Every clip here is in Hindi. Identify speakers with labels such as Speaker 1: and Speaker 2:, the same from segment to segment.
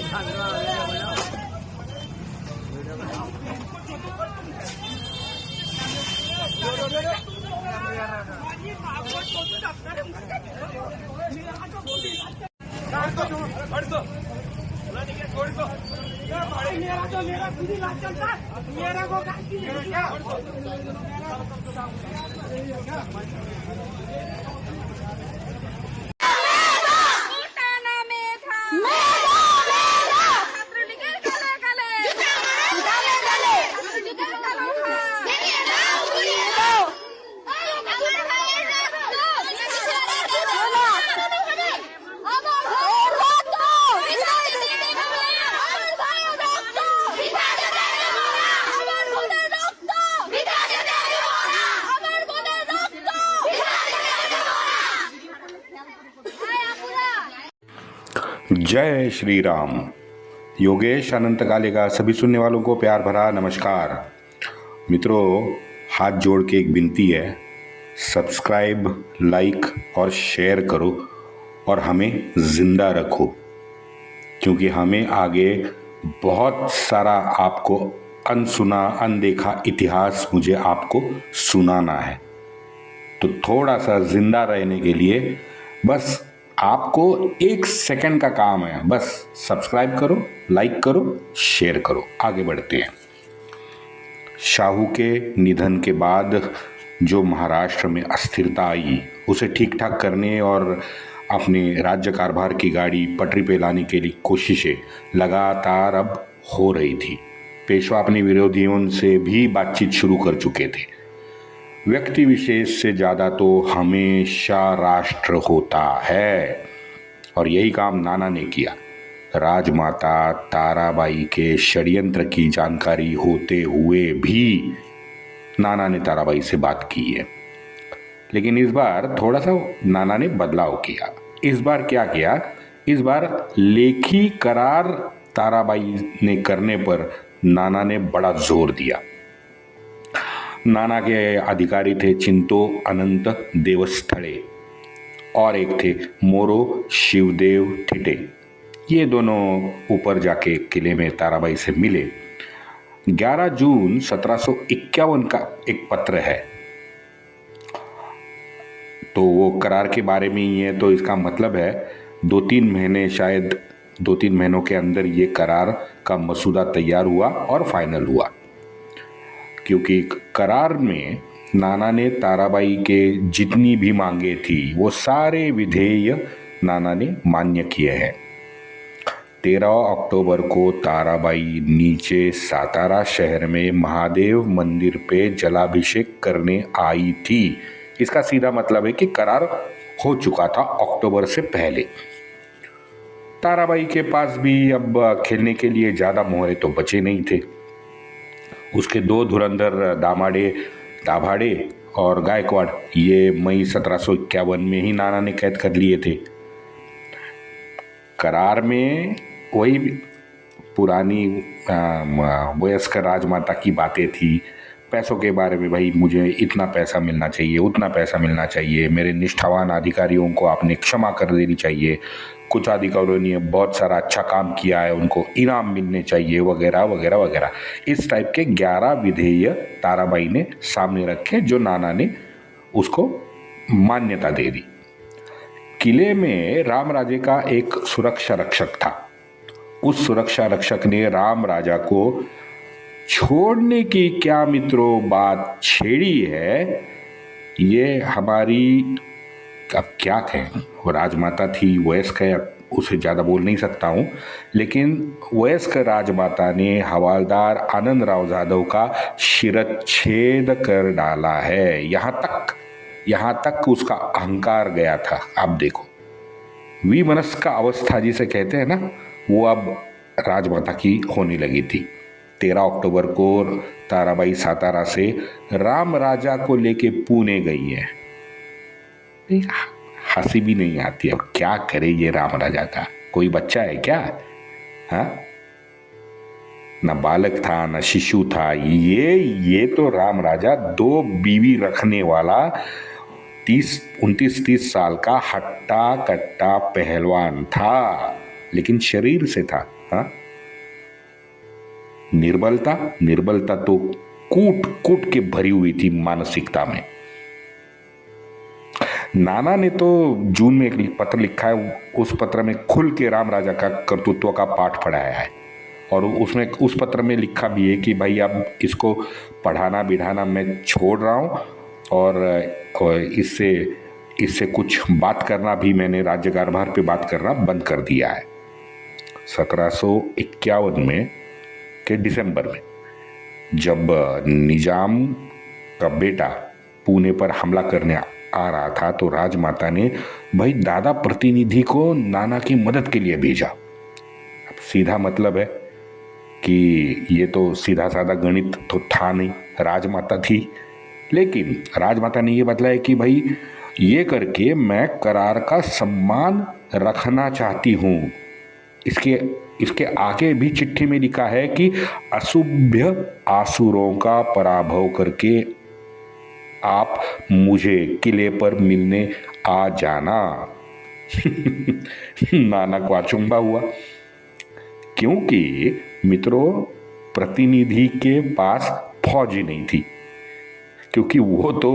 Speaker 1: मेरा को
Speaker 2: जय श्री राम। योगेश अनंत काले का सभी सुनने वालों को प्यार भरा नमस्कार। मित्रों, हाथ जोड़ के एक विनती है, सब्सक्राइब, लाइक और शेयर करो और हमें जिंदा रखो, क्योंकि हमें आगे बहुत सारा आपको अनसुना अनदेखा इतिहास मुझे आपको सुनाना है। तो थोड़ा सा जिंदा रहने के लिए बस आपको 1 सेकंड का काम है, बस सब्सक्राइब करो, लाइक करो, शेयर करो। आगे बढ़ते हैं। शाहू के निधन के बाद जो महाराष्ट्र में अस्थिरता आई, उसे ठीक ठाक करने और अपने राज्य कारभार की गाड़ी पटरी पे लाने के लिए कोशिशें लगातार अब हो रही थी। पेशवा अपने विरोधियों से भी बातचीत शुरू कर चुके थे। व्यक्ति विशेष से ज़्यादा तो हमेशा राष्ट्र होता है, और यही काम नाना ने किया। राजमाता ताराबाई के षड्यंत्र की जानकारी होते हुए भी नाना ने ताराबाई से बात की है, लेकिन इस बार थोड़ा सा नाना ने बदलाव किया। इस बार क्या किया? इस बार लेखी करार ताराबाई ने करने पर नाना ने बड़ा जोर दिया। नाना के अधिकारी थे चिंतो अनंत देवस्थळे और एक थे मोरो शिवदेव ठिटे। ये दोनों ऊपर जाके किले में ताराबाई से मिले। 11 जून 1751 का एक पत्र है, तो वो करार के बारे में ही है। तो इसका मतलब है 2-3 महीने, शायद 2-3 महीनों के अंदर ये करार का मसूदा तैयार हुआ और फाइनल हुआ, क्योंकि करार में नाना ने ताराबाई के जितनी भी मांगे थी वो सारे विधेय नाना ने मान्य किए हैं। 13 अक्टूबर को ताराबाई नीचे सातारा शहर में महादेव मंदिर पे जलाभिषेक करने आई थी। इसका सीधा मतलब है कि करार हो चुका था अक्टूबर से पहले। ताराबाई के पास भी अब खेलने के लिए ज़्यादा मोहरे तो बचे नहीं थे। उसके 2 धुरंधर दाभाडे और गायकवाड़, ये मई 1751 में ही नाना ने कैद कर लिए थे। करार में वही पुरानी वयस्कर राजमाता की बातें थी। पैसों के बारे में, भाई मुझे इतना पैसा मिलना चाहिए, उतना पैसा मिलना चाहिए, मेरे निष्ठावान अधिकारियों को आपने क्षमा कर देनी चाहिए, कुछ अधिकारियों ने बहुत सारा अच्छा काम किया है, उनको इनाम मिलने चाहिए, वगैरह वगैरह वगैरह। इस टाइप के 11 विधेय ताराबाई ने सामने रखे, जो नाना ने उसको मान्यता दे दी। किले में राम राजे का एक सुरक्षा रक्षक था। उस सुरक्षा रक्षक ने राम राजा को छोड़ने की क्या मित्रों बात छेड़ी है। ये हमारी, अब क्या कहें, वो राजमाता थी, वयस्क है, उसे ज़्यादा बोल नहीं सकता हूँ, लेकिन वयस्क राजमाता ने हवालदार आनंद राव जाधव का शिरच्छेद कर डाला है। यहाँ तक उसका अहंकार गया था। आप देखो, विमनस्क का अवस्था जिसे कहते हैं ना, वो अब राजमाता की होने लगी थी। 13 अक्टूबर को ताराबाई सातारा से राम राजा को लेके पुणे गई है। हंसी भी नहीं आती। अब क्या करे ये राम राजा का, कोई बच्चा है क्या? हाँ, न बालक था न शिशु था। ये तो राम राजा 2 बीवी रखने वाला 29-30 साल का हट्टा कट्टा पहलवान था। लेकिन शरीर से था। हाँ, निर्बलता, निर्बलता तो कूट कूट के भरी हुई थी मानसिकता में। नाना ने तो जून में एक पत्र लिखा है, उस पत्र में खुल के राम राजा का कर्तृत्व का पाठ पढ़ाया है, और उसमें उस पत्र में लिखा भी है कि भाई अब इसको पढ़ाना बिढ़ाना मैं छोड़ रहा हूँ, और इससे इससे कुछ बात करना भी मैंने राज्य कारभार पे बात करना बंद कर दिया है। 1751 में के दिसंबर में जब निजाम का बेटा पुणे पर हमला करने आ रहा था, तो राजमाता ने भाई दादा प्रतिनिधि को नाना की मदद के लिए भेजा। अब सीधा मतलब है कि ये तो सीधा साधा गणित तो था नहीं, राजमाता थी, लेकिन राजमाता ने ये बतलाया कि भाई ये करके मैं करार का सम्मान रखना चाहती हूँ। इसके आगे भी चिट्ठी में लिखा है कि असुभ्य आसुरों का पराभव करके आप मुझे किले पर मिलने आ जाना। नाना को अचंभा हुआ, क्योंकि मित्रों प्रतिनिधि के पास फौज ही नहीं थी, क्योंकि वो तो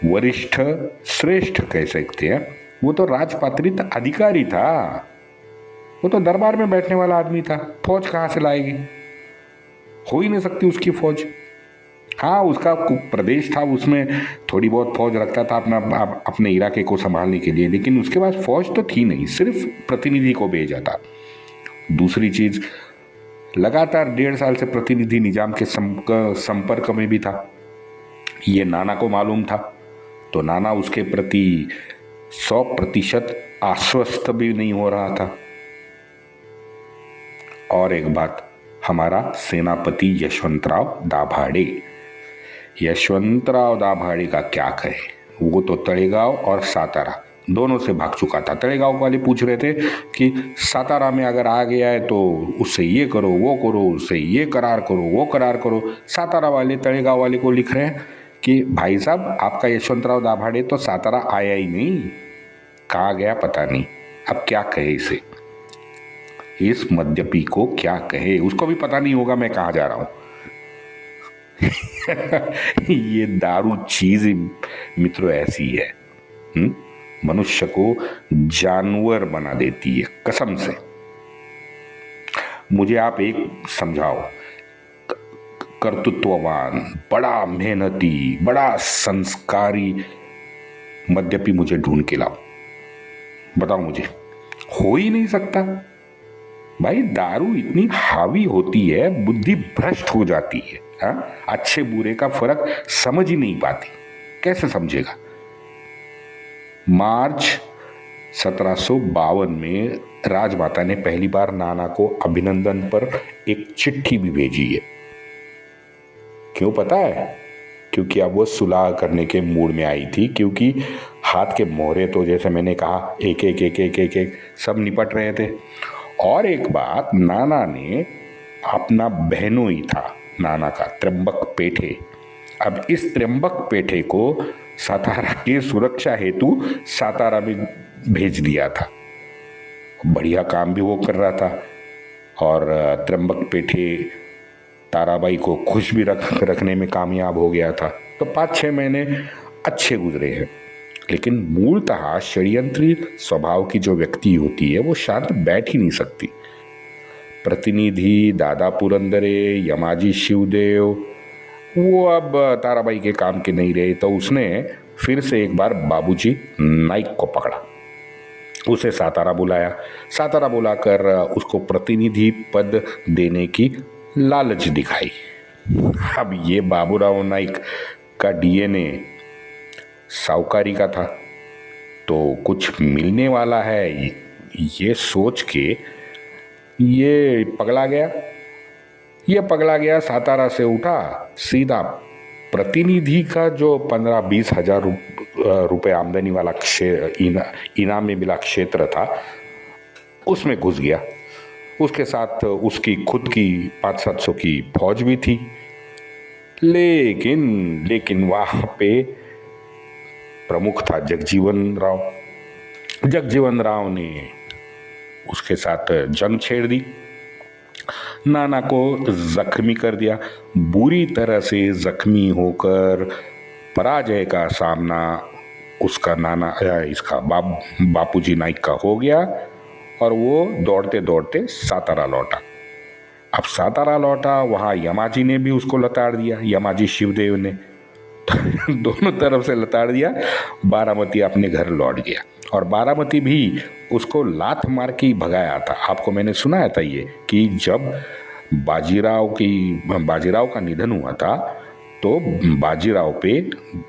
Speaker 2: वरिष्ठ श्रेष्ठ कह सकते हैं, वो तो राजपात्रित अधिकारी था, वो तो दरबार में बैठने वाला आदमी था। फौज कहाँ से लाएगी, हो ही नहीं सकती उसकी फौज। हाँ, उसका प्रदेश था, उसमें थोड़ी बहुत फौज रखता था अपने इलाके को संभालने के लिए, लेकिन उसके पास फौज तो थी नहीं, सिर्फ प्रतिनिधि को भेजा था। दूसरी चीज, लगातार 1.5 साल से प्रतिनिधि निजाम के संपर्क में भी था, ये नाना को मालूम था, तो नाना उसके प्रति 100% आश्वस्त भी नहीं हो रहा था। और एक बात, हमारा सेनापति यशवंतराव दाभाडे का क्या कहे, वो तो तळेगांव और सातारा दोनों से भाग चुका था। तळेगांव वाले पूछ रहे थे कि सातारा में अगर आ गया है तो उससे ये करो वो करो, उससे ये करार करो वो करार करो। सातारा वाले तळेगांव वाले को लिख रहे हैं कि भाई साहब आपका यशवंतराव दाभाडे तो सातारा आया ही नहीं, कहाँ गया पता नहीं। अब क्या कहे इसे, इस मद्यपी को क्या कहे, उसको भी पता नहीं होगा मैं कहाँ जा रहा हूं। ये दारू चीज मित्रों ऐसी है, मनुष्य को जानवर बना देती है कसम से। मुझे आप एक समझाओ, कर्तृत्ववान, बड़ा मेहनती, बड़ा संस्कारी मद्यपी मुझे ढूंढ के लाओ, बताओ मुझे, हो ही नहीं सकता। भाई दारू इतनी हावी होती है, बुद्धि भ्रष्ट हो जाती है। हाँ, अच्छे बुरे का फर्क समझ ही नहीं पाती, कैसे समझेगा। मार्च 1752 में राजमाता ने पहली बार नाना को अभिनंदन पर एक चिट्ठी भी भेजी है। क्यों पता है? क्योंकि अब वो सुलह करने के मूड में आई थी, क्योंकि हाथ के मोहरे तो जैसे मैंने कहा एक एक एक एक एक एक सब निपट रहे थे। और एक बात, नाना ने अपना बहनोई था नाना का, त्र्यंबक पेठे, अब इस त्र्यंबक पेठे को सातारा की सुरक्षा हेतु सातारा में भेज दिया था। बढ़िया काम भी वो कर रहा था, और त्र्यंबक पेठे ताराबाई को खुश भी रखने में कामयाब हो गया था। तो 5-6 महीने अच्छे गुजरे हैं। लेकिन मूलतः षड्यंत्री स्वभाव की जो व्यक्ति होती है वो शांत बैठ ही नहीं सकती। प्रतिनिधि, दादा पुरंदरे, यमाजी शिवदेव, वो अब ताराबाई के काम के नहीं रहे, तो उसने फिर से एक बार बाबूजी नाइक को पकड़ा, उसे सातारा बुलाया। सातारा बुलाकर उसको प्रतिनिधि पद देने की लालच दिखाई। अब ये बाबूराव नाइक का डीएनए साहूकारी का था, तो कुछ मिलने वाला है ये सोच के ये पगला गया। सातारा से उठा, सीधा प्रतिनिधि का जो 15-20 हजार रुपए आमदनी वाला इनाम में मिला क्षेत्र था, उसमें घुस गया। उसके साथ उसकी खुद की 500-700 की फौज भी थी। लेकिन वहां पे प्रमुख था जगजीवन राव। जगजीवन राव ने उसके साथ जंग छेड़ दी, नाना को जख्मी कर दिया। बुरी तरह से जख्मी होकर पराजय का सामना उसका नाना इसका बापूजी नाइक का हो गया और वो दौड़ते दौड़ते सातारा लौटा। अब सातारा लौटा, वहाँ यमाजी ने भी उसको लताड़ दिया, यमाजी शिवदेव ने दोनों तरफ से लताड़ दिया। बारामती अपने घर लौट गया और बारामती भी उसको लात मार के ही भगाया था। आपको मैंने सुनाया था ये कि जब बाजीराव का निधन हुआ था तो बाजीराव पे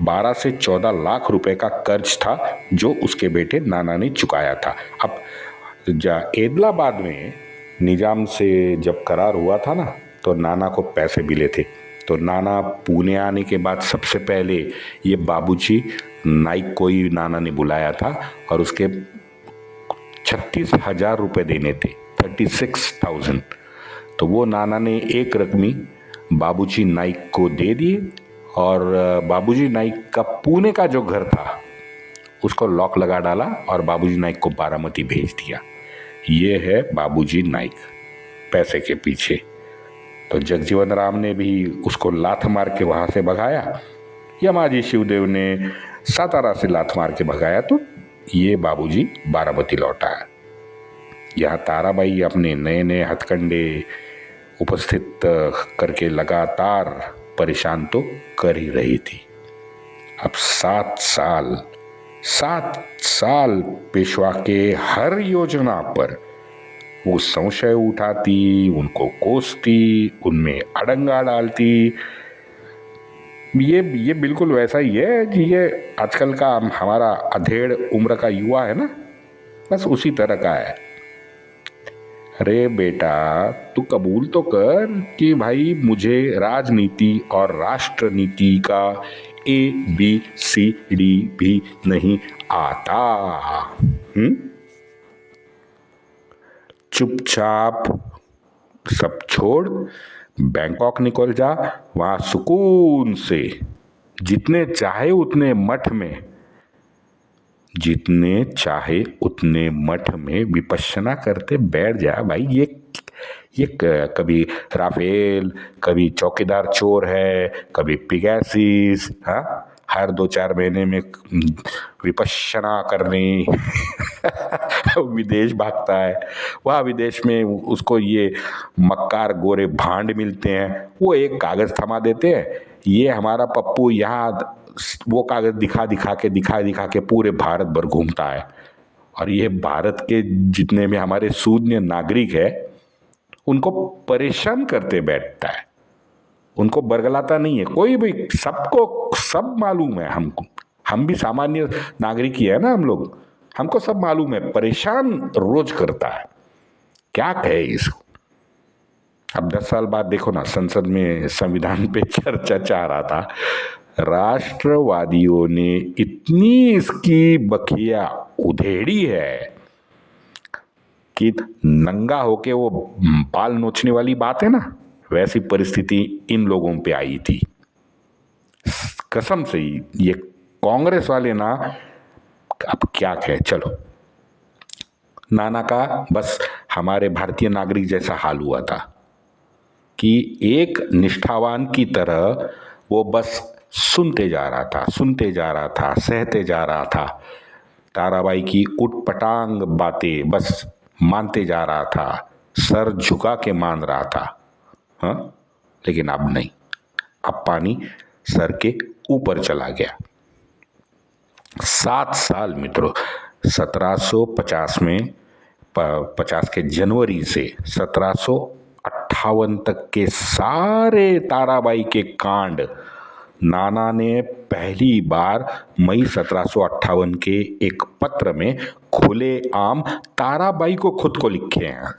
Speaker 2: 12 से 14 लाख रुपए का कर्ज था जो उसके बेटे नाना ने चुकाया था। अब एदलाबाद में निजाम से जब करार हुआ था ना तो नाना को पैसे मिले थे। तो नाना पुणे आने के बाद सबसे पहले ये बाबूजी नाइक को ही नाना ने बुलाया था और उसके 36,000 रुपये देने थे, 36,000। तो वो नाना ने एक रकमी बाबूजी नाइक को दे दिए और बाबूजी नाइक का पुणे का जो घर था उसको लॉक लगा डाला और बाबूजी नाइक को बारामती भेज दिया। ये है बाबूजी नाइक, पैसे के पीछे। तो जगजीवन राम ने भी उसको लात मार के वहाँ से भगाया, यमाजी शिवदेव ने सातारा से लात मार के भगाया, तो ये बाबूजी बारामती लौटा है। यहाँ ताराबाई अपने नए नए हथकंडे उपस्थित करके लगातार परेशान तो कर ही रही थी। अब 7 साल पेशवा के हर योजना पर वो संशय उठाती, उनको कोसती, उनमें अड़ंगा डालती। ये बिल्कुल वैसा ही है कि ये आजकल का हमारा अधेड़ उम्र का युवा है ना, बस उसी तरह का है। अरे बेटा, तू कबूल तो कर कि भाई मुझे राजनीति और राष्ट्र नीति का ABCD भी नहीं आता। चुपचाप सब छोड़ बैंकॉक निकल जा, वहां सुकून से जितने चाहे उतने मठ में विपश्यना करते बैठ जा भाई। ये कभी राफेल, कभी चौकीदार चोर है, कभी पिगैसिस, हाँ, हर 2-4 महीने में विपश्यना करने विदेश भागता है। वह विदेश में उसको ये मक्कार गोरे भांड मिलते हैं, वो एक कागज थमा देते हैं। ये हमारा पप्पू यहाँ वो कागज दिखा के पूरे भारत भर घूमता है। और ये भारत के जितने भी हमारे शून्य नागरिक है उनको परेशान करते बैठता है, उनको बरगलाता नहीं है कोई भी। सबको सब मालूम है, हमको, हम भी सामान्य नागरिक ही है ना हम लोग, हमको सब मालूम है। परेशान रोज करता है, क्या कहे इसको। अब 10 साल बाद देखो ना, संसद में संविधान पे चर्चा चाह रहा था, राष्ट्रवादियों ने इतनी इसकी बखिया उधेड़ी है कि नंगा होके वो बाल नोचने वाली बात है ना, वैसी परिस्थिति इन लोगों पे आई थी। कसम से ये कांग्रेस वाले ना, अब क्या कहे। चलो, नाना का बस हमारे भारतीय नागरिक जैसा हाल हुआ था कि एक निष्ठावान की तरह वो बस सुनते जा रहा था, सहते जा रहा था। ताराबाई की उटपटांग बातें बस मानते जा रहा था, सर झुका के मान रहा था। हाँ, लेकिन अब नहीं, अब पानी सर के ऊपर चला गया। 7 साल मित्रों, 1750 में 50 के जनवरी से 1758 तक के सारे ताराबाई के कांड नाना ने पहली बार मई 1758 के एक पत्र में खुले आम ताराबाई को खुद को लिखे हैं।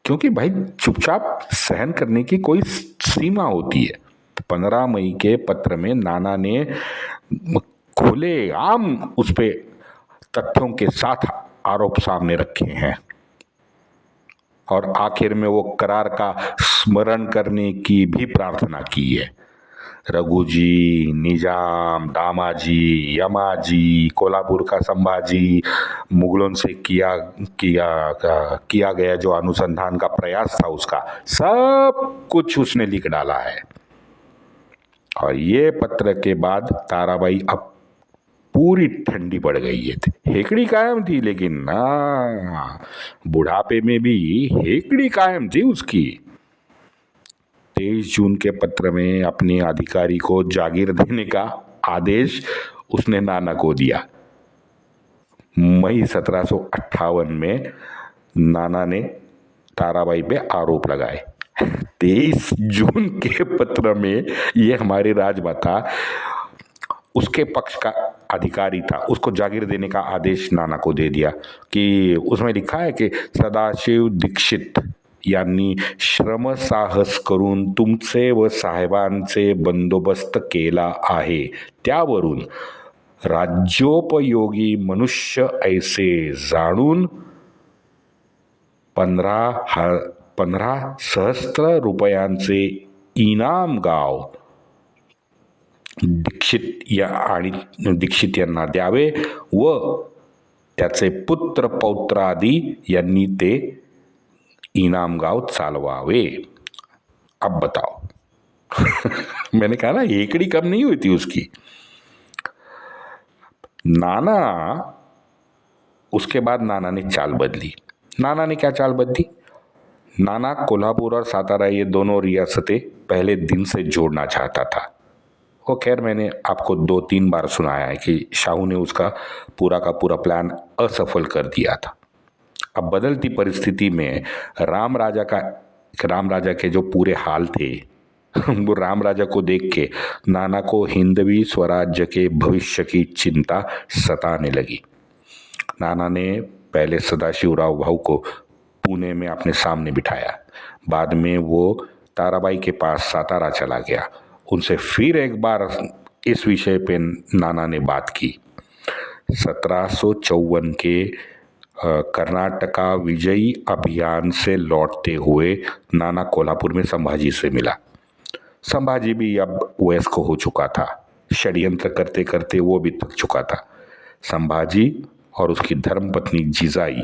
Speaker 2: क्योंकि भाई चुपचाप सहन करने की कोई सीमा होती है। 15 मई के पत्र में नाना ने खुले आम उस पे तथ्यों के साथ आरोप सामने रखे हैं और आखिर में वो करार का स्मरण करने की भी प्रार्थना की है। रघुजी, निजाम, दामाजी, यमाजी, कोल्हापुर का संभाजी, मुगलों से किया गया जो अनुसंधान का प्रयास था उसका सब कुछ उसने लिख डाला है। और ये पत्र के बाद ताराबाई अब पूरी ठंडी पड़ गई है। हेकड़ी कायम थी, लेकिन बुढ़ापे में भी हेकड़ी कायम थी उसकी। 23 जून के पत्र में अपने अधिकारी को जागीर देने का आदेश उसने नाना को दिया। मई 1758 में नाना ने ताराबाई पे आरोप लगाए। 23 जून के पत्र में ये हमारी राजमाता उसके पक्ष का अधिकारी था, उसको जागीर देने का आदेश नाना को दे दिया कि उसमें लिखा है कि सदाशिव दीक्षित यांनी श्रम साहस करून तुमचे व साहेबांचे बंदोबस्त केला आहे, त्यावरून राज्योपयोगी मनुष्य ऐसे जाणून 15 सहस्त्र रुपयांचे इनाम गाव दीक्षित यांना द्यावे व त्याचे पुत्र पौत्रादी यांनी ते इनाम गाव चालवावे। अब बताओ मैंने कहा ना हेकड़ी कम नहीं हुई थी उसकी। नाना उसके बाद नाना ने चाल बदली। नाना ने क्या चाल बदली? नाना कोल्हापुर और सातारा ये दोनों रियासतें पहले दिन से जोड़ना चाहता था। वो खैर मैंने आपको 2-3 बार सुनाया है कि शाहू ने उसका पूरा का पूरा प्लान असफल कर दिया था। अब बदलती परिस्थिति में राम राजा के जो पूरे हाल थे वो राम राजा को देख के नाना को हिंदवी स्वराज्य के भविष्य की चिंता सताने लगी। नाना ने पहले सदाशिवराव भाऊ को पुणे में अपने सामने बिठाया। बाद में वो ताराबाई के पास सातारा चला गया। उनसे फिर एक बार इस विषय पे नाना ने बात की। 1754 के कर्नाटका विजयी अभियान से लौटते हुए नाना कोल्हापुर में संभाजी से मिला। संभाजी भी अब वयस्क हो चुका था, षड्यंत्र करते करते वो भी थक चुका था। संभाजी और उसकी धर्मपत्नी जिजाई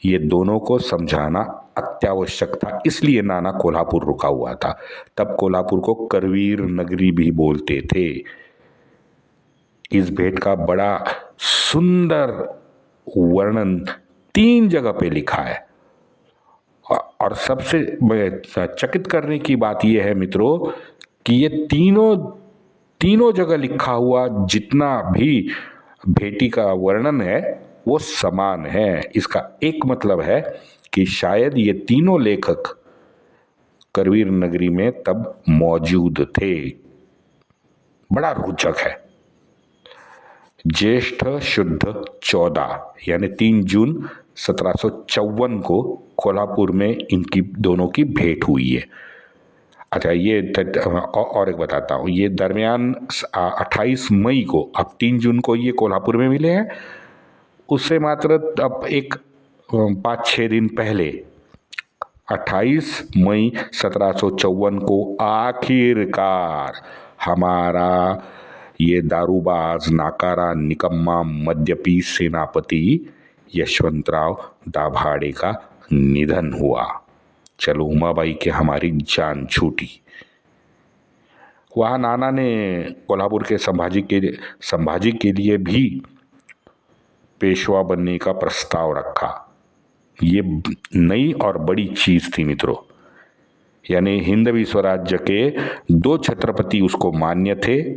Speaker 2: ये दोनों को समझाना अत्यावश्यक था, इसलिए नाना कोल्हापुर रुका हुआ था। तब कोल्हापुर को करवीर नगरी भी बोलते थे। इस भेंट का बड़ा सुंदर वर्णन 3 जगह पे लिखा है और सबसे चकित करने की बात यह है मित्रों कि ये तीनों जगह लिखा हुआ जितना भी भेंटी का वर्णन है वो समान है। इसका एक मतलब है कि शायद ये तीनों लेखक करवीर नगरी में तब मौजूद थे। बड़ा रोचक है। ज्येष्ठ शुद्ध 14 यानी 3 जून 1754 को कोल्हापुर में इनकी दोनों की भेंट हुई है। अच्छा ये और एक बताता हूँ, ये दरमियान 28 मई को, अब 3 जून को ये कोल्हापुर में मिले हैं, उससे मात्र अब एक 5-6 दिन पहले 28 मई 1754 को आखिरकार हमारा ये दारूबाज नाकारा निकम्मा मद्यपी सेनापति यशवंतराव दाभाडे का निधन हुआ। चलो उमाबाई के हमारी जान छूटी। वहाँ नाना ने कोल्हापुर के संभाजी के लिए भी पेशवा बनने का प्रस्ताव रखा। ये नई और बड़ी चीज थी मित्रों, यानी हिंदवी स्वराज्य के 2 छत्रपति उसको मान्य थे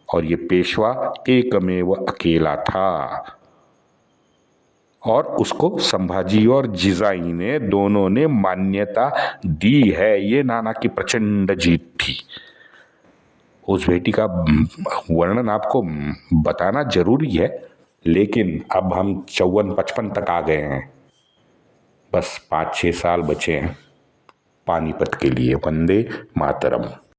Speaker 2: और ये पेशवा एकमेव अकेला था। और उसको संभाजी और जिजाई ने दोनों ने मान्यता दी है। ये नाना की प्रचंड जीत थी। उस बेटी का वर्णन आपको बताना जरूरी है, लेकिन अब हम 54-55 तक आ गए हैं। बस 5-6 साल बचे हैं पानीपत के लिए। वंदे मातरम।